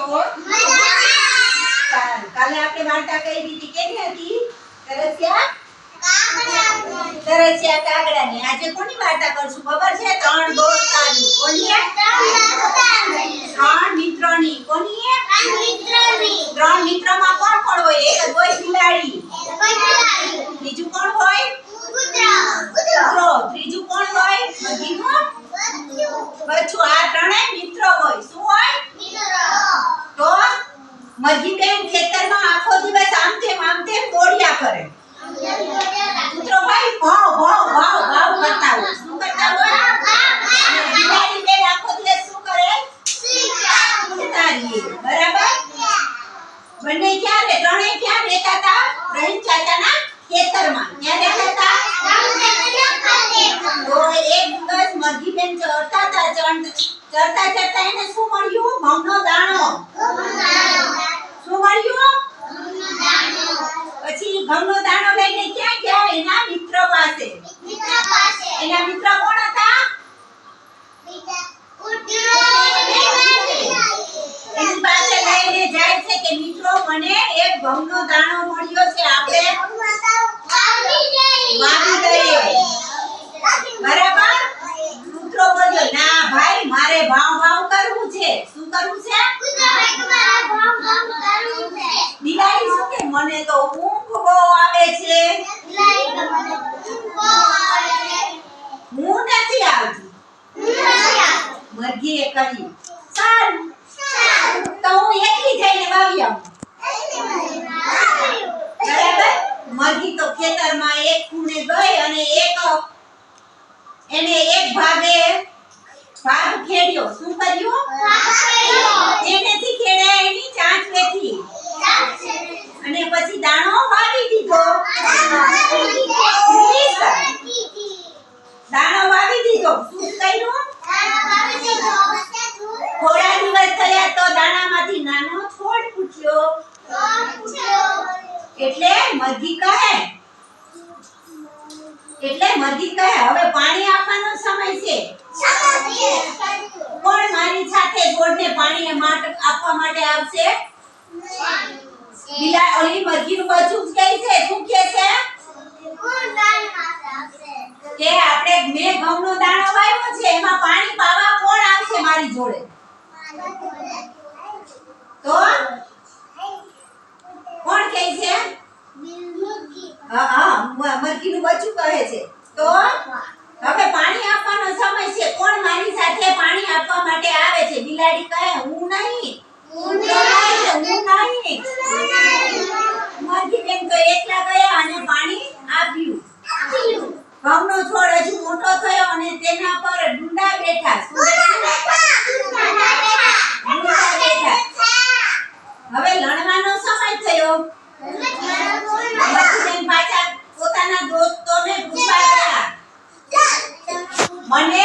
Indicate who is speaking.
Speaker 1: છો? કાલે આપણે વાર્તા કરી હતી કેની હતી? તરસ્યા કાગડાની. આજે કોની વાર્તા કરશું ખબર છે? ત્રણ દોસ્તારની. કોની? ત્રણ મિત્રોની. કોની? ત્રણ મિત્રોમાં કોણ કોણ હોય? એક જ હોય બિલાડી. બીજું કોણ હોય? કૂતરો. ત્રીજું કોણ હોય? મરઘીનું બચ્ચું. આ ત્રણેય મિત્રો હોય. શું હોય? તો મરઘી બેન ખેતરમાં આખો દિવસ આમ તેમ દોડ્યા કરે. કૂતરો ભાઈ ભાવ ભાવ ભાવ ભાવ કરતા હોય. શું કરતા હોય? બિલાડી બેન આખો દિવસ શું કરે? ઉડતા રહે. બરાબર? બંને ક્યાં રહે? ત્રણેય ક્યાં રહેતા હતા? રહીમ ચાચાના ખેતરમાં. ક્યાં રહેતા હતા? તો એક દિવસ મરઘી બેન ચડતા ચડતા એને શું મળ્યું? ઘઉંનો દાણો. શું મળ્યું? પછી ઘઉંનો દાણો લઈને ક્યાં ગયા? એના મિત્ર પાસે. એના મિત્ર કોણ હતા? એની પાસે લઈને જાય છે કે મિત્રો મને એક ઘઉંનો દાણો મળ્યો છે, આપણે વાવી દઈએ. બરાબર? મિત્રો બોલ્યો ના ભાઈ મારે ભાવ ભાવ કરવું છે. શું કરવું છે? બિલાડી શું કે મને તો ઊંઘ બહુ આવે છે. હું નથી આવતી. મરઘીએ કહ્યું સારું તો હું એકલી જઈને વાવી આવું. બરાબર? મરઘી તો ખેતરમાં એક ખૂણે ગઈ અને એને એક ભાગ ખેડ્યો. શું કર્યું? એનેથી ખેડ્યા એની ચાંચવેથી. અને પછી દાણો વાવી દીધો. દાણો વાવી દીધો. શું કર્યું? થોડા દિવસ થયા તો દાણામાંથી નાનો છોડ ફૂટ્યો. એટલે મરઘી કહે હવે પાણી આપવાનો સમય છે. કોણ મારી સાથે છોડને પાણી આપવા માટે આવશે? ઓલી મરઘીનું બચ્ચું કહે છે. શું કહે છે? કે મેં ઘઉંનો દાણો વાવ્યો છે, એમાં પાણી પાવા કોણ આવશે મારી જોડે? તો કોણ કહે છે? મરઘીનું બચ્ચું કહે છે. તો હવે પાણી આપવાનો સમય છે, કોણ મારી સાથે પાણી આપવા માટે આવે છે? બિલાડી કહે હું નહીં. મરઘી બેન તો એકલા ગયા અને પાણી આપ્યું. ઘઉંનો છોડ હજુ મોટો થયો અને તેના પર ડુંડા બેઠા. હવે લણવાનો સમય થયો. મરઘી બેન પાછા પોતાના દોસ્તોને પૂછવા ગયા મને